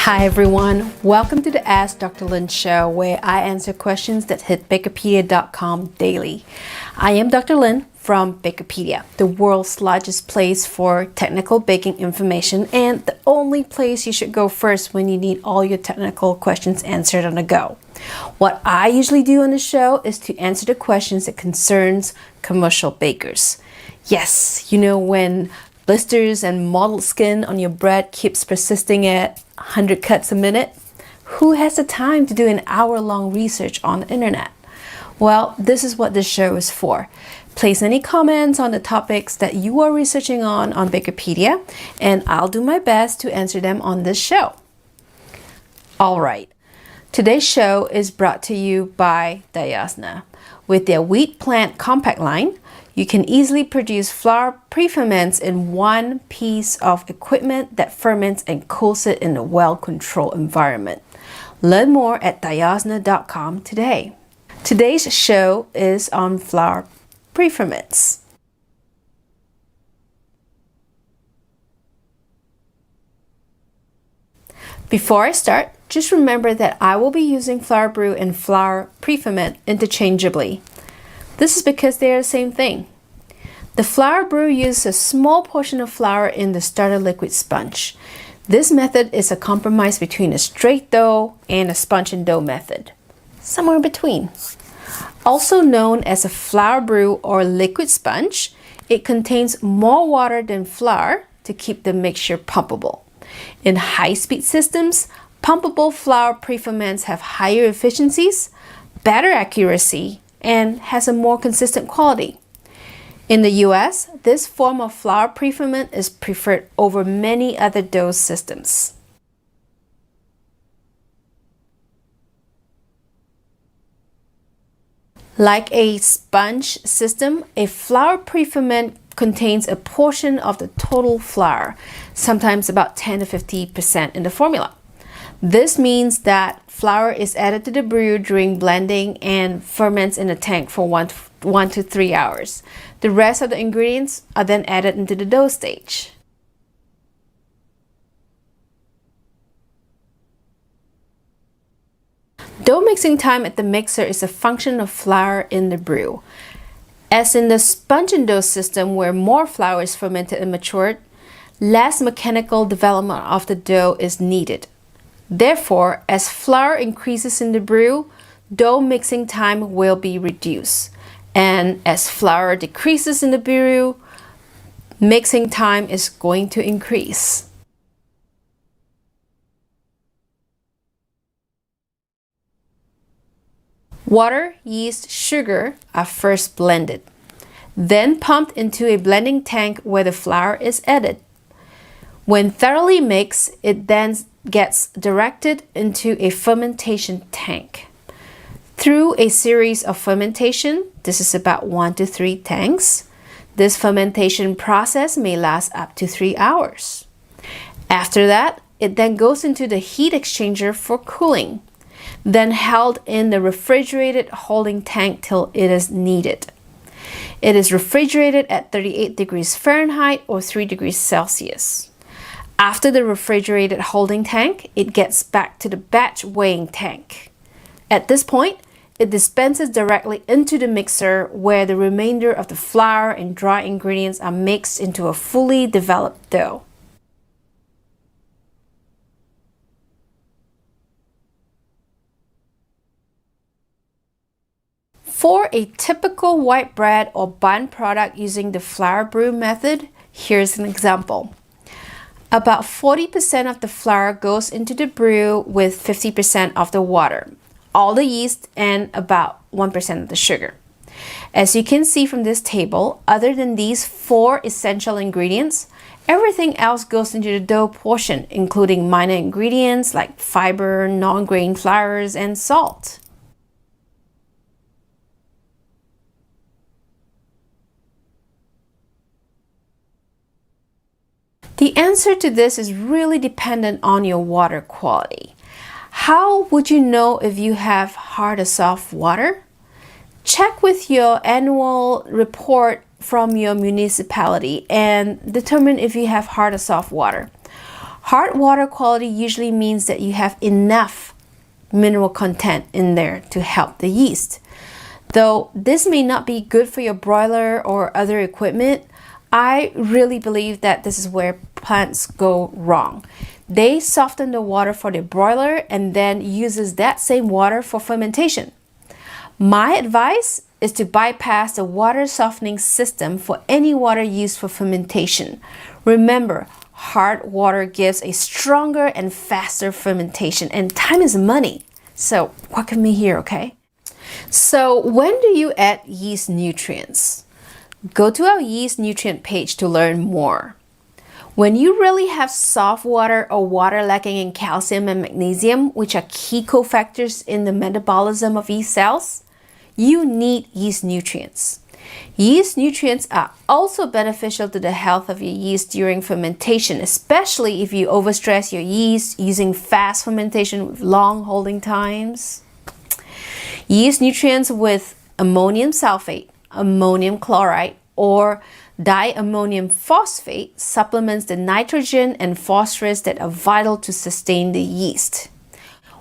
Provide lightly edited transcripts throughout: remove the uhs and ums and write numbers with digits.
Hi everyone, welcome to the Ask Dr. Lin show where I answer questions that hit BAKERpedia.com daily. I am Dr. Lin from BAKERpedia, the world's largest place for technical baking information and the only place you should go first when you need all your technical questions answered on the go. What I usually do on the show is to answer the questions that concerns commercial bakers. Yes, you know when blisters and mottled skin on your bread keeps persisting at 100 cuts a minute? Who has the time to do an hour-long research on the internet? Well, this is what this show is for. Place any comments on the topics that you are researching on BAKERpedia, and I'll do my best to answer them on this show. All right, today's show is brought to you by Diasna. With their wheat plant compact line, you can easily produce flour pre-ferments in one piece of equipment that ferments and cools it in a well-controlled environment. Learn more at diasna.com today. Today's show is on flour pre-ferments. Before I start, just remember that I will be using flour brew and flour pre-ferment interchangeably. This is because they are the same thing. The flour brew uses a small portion of flour in the starter liquid sponge. This method is a compromise between a straight dough and a sponge and dough method, somewhere in between. Also known as a flour brew or liquid sponge, it contains more water than flour to keep the mixture pumpable. In high-speed systems, pumpable flour pre-ferments have higher efficiencies, better accuracy, and has a more consistent quality. In the US, this form of flour pre-ferment is preferred over many other dough systems. Like a sponge system, a flour pre-ferment contains a portion of the total flour, sometimes about 10 to 50% in the formula. This means that flour is added to the brew during blending and ferments in the tank for 1 to 3 hours. The rest of the ingredients are then added into the dough stage. Dough mixing time at the mixer is a function of flour in the brew. As in the sponge and dough system where more flour is fermented and matured, less mechanical development of the dough is needed. Therefore, as flour increases in the brew, dough mixing time will be reduced. And as flour decreases in the brew, mixing time is going to increase. Water, yeast, sugar are first blended, then pumped into a blending tank where the flour is added. When thoroughly mixed, it then gets directed into a fermentation tank. Through a series of fermentation, this is about 1 to 3 tanks, this fermentation process may last up to 3 hours. After that, it then goes into the heat exchanger for cooling, then held in the refrigerated holding tank till it is needed. It is refrigerated at 38 degrees Fahrenheit or 3 degrees Celsius. After the refrigerated holding tank, it gets back to the batch weighing tank. At this point, it dispenses directly into the mixer where the remainder of the flour and dry ingredients are mixed into a fully developed dough. For a typical white bread or bun product using the flour brew method, here's an example. About 40% of the flour goes into the brew with 50% of the water, all the yeast, and about 1% of the sugar. As you can see from this table, other than these 4 essential ingredients, everything else goes into the dough portion, including minor ingredients like fiber, non-grain flours, and salt. The answer to this is really dependent on your water quality. How would you know if you have hard or soft water? Check with your annual report from your municipality and determine if you have hard or soft water. Hard water quality usually means that you have enough mineral content in there to help the yeast. Though this may not be good for your broiler or other equipment, I really believe that this is where plants go wrong. They soften the water for the broiler and then uses that same water for fermentation. My advice is to bypass the water softening system for any water used for fermentation. Remember, hard water gives a stronger and faster fermentation, and time is money. So work with me here, okay? So when do you add yeast nutrients? Go to our yeast nutrient page to learn more. When you really have soft water or water lacking in calcium and magnesium, which are key cofactors in the metabolism of yeast cells, you need yeast nutrients. Yeast nutrients are also beneficial to the health of your yeast during fermentation, especially if you overstress your yeast using fast fermentation with long holding times. Yeast nutrients with ammonium sulfate, ammonium chloride, or diammonium phosphate supplements the nitrogen and phosphorus that are vital to sustain the yeast.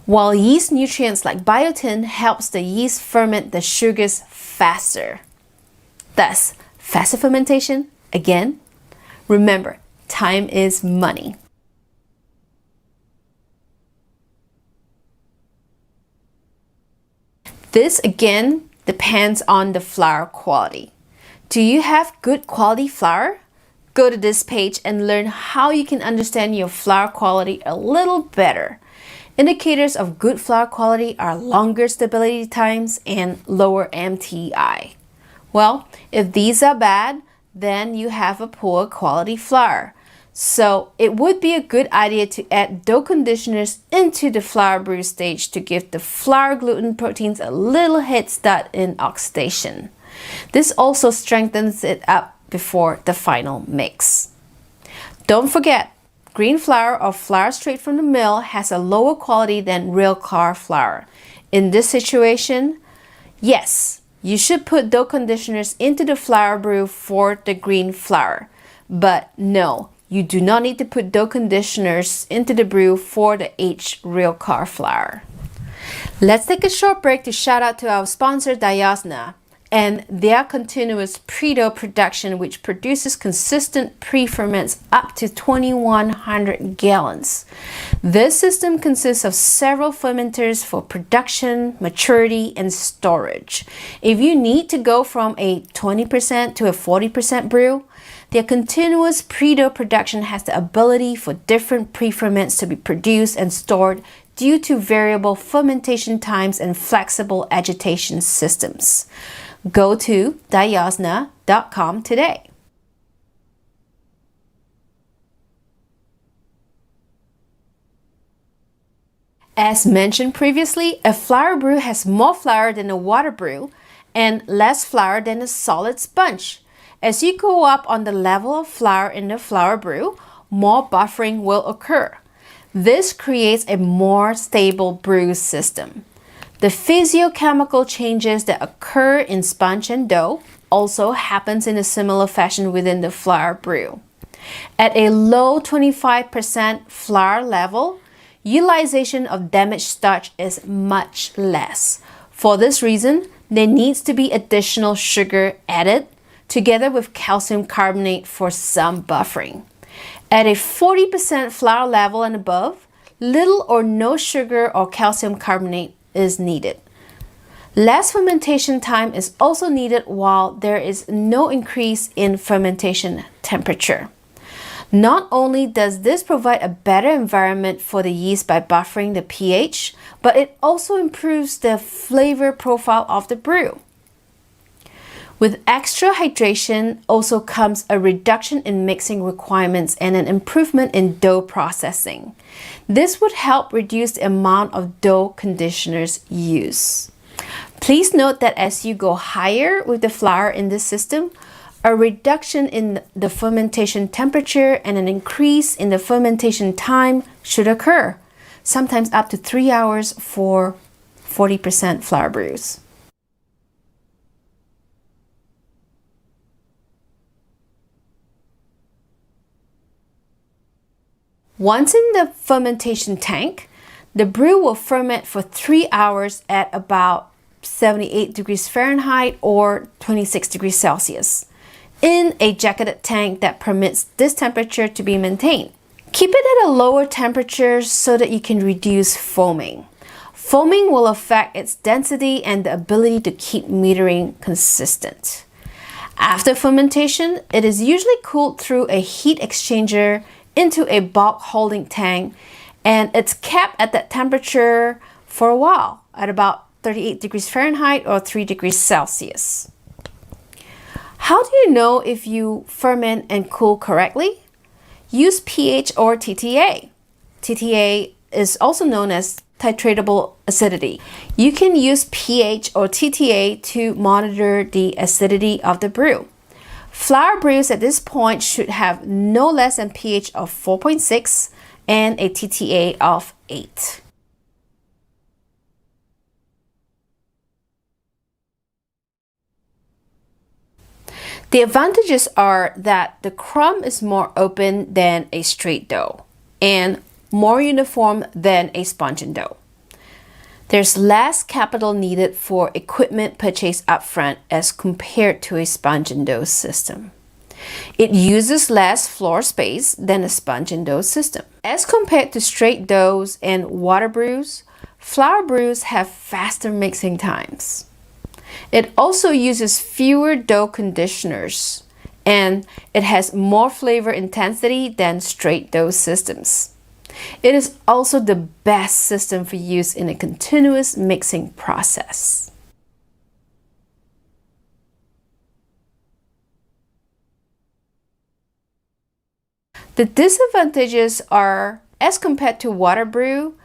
While yeast nutrients like biotin helps the yeast ferment the sugars faster. Thus, faster fermentation, again, remember, time is money. This again depends on the flour quality. Do you have good quality flour? Go to this page and learn how you can understand your flour quality a little better. Indicators of good flour quality are longer stability times and lower MTI. Well, if these are bad, then you have a poor quality flour. So it would be a good idea to add dough conditioners into the flour brew stage to give the flour gluten proteins a little head start in oxidation. This also strengthens it up before the final mix. Don't forget, green flour or flour straight from the mill has a lower quality than real car flour. In this situation, yes, you should put dough conditioners into the flour brew for the green flour. But no, you do not need to put dough conditioners into the brew for the aged real car flour. Let's take a short break to shout out to our sponsor Diosna and their continuous pre-dough production, which produces consistent pre-ferments up to 2,100 gallons. This system consists of several fermenters for production, maturity, and storage. If you need to go from a 20% to a 40% brew, their continuous pre-dough production has the ability for different pre-ferments to be produced and stored due to variable fermentation times and flexible agitation systems. Go to diosna.com today. As mentioned previously, a flour brew has more flour than a water brew and less flour than a solid sponge. As you go up on the level of flour in the flour brew, more buffering will occur. This creates a more stable brew system. The physiochemical changes that occur in sponge and dough also happens in a similar fashion within the flour brew. At a low 25% flour level, utilization of damaged starch is much less. For this reason, there needs to be additional sugar added together with calcium carbonate for some buffering. At a 40% flour level and above, little or no sugar or calcium carbonate is needed. Less fermentation time is also needed while there is no increase in fermentation temperature. Not only does this provide a better environment for the yeast by buffering the pH, but it also improves the flavor profile of the brew. With extra hydration also comes a reduction in mixing requirements and an improvement in dough processing. This would help reduce the amount of dough conditioners used. Please note that as you go higher with the flour in this system, a reduction in the fermentation temperature and an increase in the fermentation time should occur, sometimes up to 3 hours for 40% flour brews. Once in the fermentation tank, the brew will ferment for 3 hours at about 78 degrees Fahrenheit or 26 degrees Celsius in a jacketed tank that permits this temperature to be maintained. Keep it at a lower temperature so that you can reduce foaming. Foaming will affect its density and the ability to keep metering consistent. After fermentation, it is usually cooled through a heat exchanger into a bulk holding tank, and it's kept at that temperature for a while at about 38 degrees Fahrenheit or 3 degrees Celsius. How do you know if you ferment and cool correctly? Use pH or TTA. TTA is also known as titratable acidity. You can use pH or TTA to monitor the acidity of the brew. Flour brews at this point should have no less than pH of 4.6 and a TTA of 8. The advantages are that the crumb is more open than a straight dough and more uniform than a sponge dough. There's less capital needed for equipment purchased upfront as compared to a sponge and dough system. It uses less floor space than a sponge and dough system. As compared to straight doughs and water brews, flour brews have faster mixing times. It also uses fewer dough conditioners, and it has more flavor intensity than straight dough systems. It is also the best system for use in a continuous mixing process. The disadvantages are, as compared to water brew,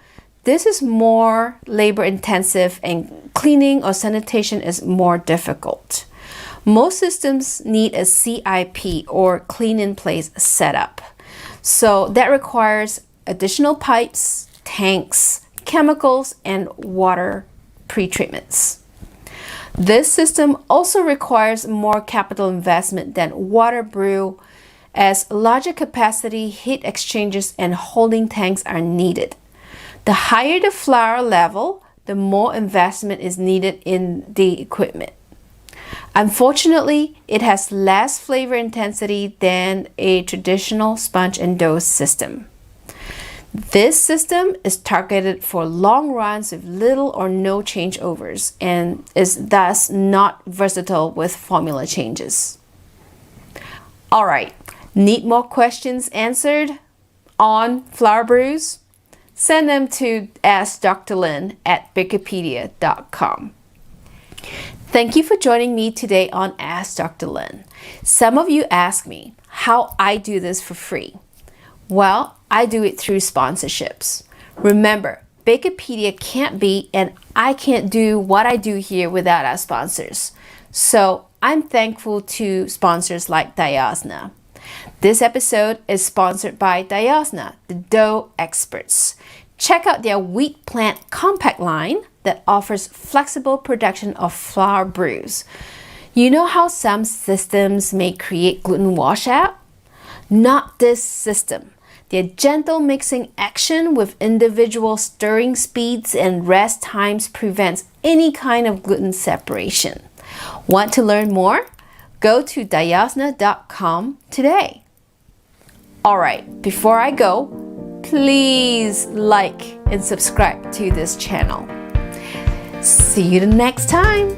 this is more labor intensive and cleaning or sanitation is more difficult. Most systems need a CIP or clean in place setup. So that requires additional pipes, tanks, chemicals, and water pretreatments. This system also requires more capital investment than water brew, as larger capacity heat exchangers and holding tanks are needed. The higher the flour level, the more investment is needed in the equipment. Unfortunately, it has less flavor intensity than a traditional sponge and dough system. This system is targeted for long runs with little or no changeovers and is thus not versatile with formula changes. All right, need more questions answered on flour brews? Send them to askdrlynn@BAKERpedia.com. Thank you for joining me today on Ask Dr. Lynn. Some of you ask me how I do this for free. Well, I do it through sponsorships. Remember, BAKERpedia can't be and I can't do what I do here without our sponsors. So I'm thankful to sponsors like Diosna. This episode is sponsored by Diosna, the dough experts. Check out their wheat plant compact line that offers flexible production of flour brews. You know how some systems may create gluten washout? Not this system. Their gentle mixing action with individual stirring speeds and rest times prevents any kind of gluten separation. Want to learn more? Go to diosna.com today. All right, before I go, please like and subscribe to this channel. See you the next time.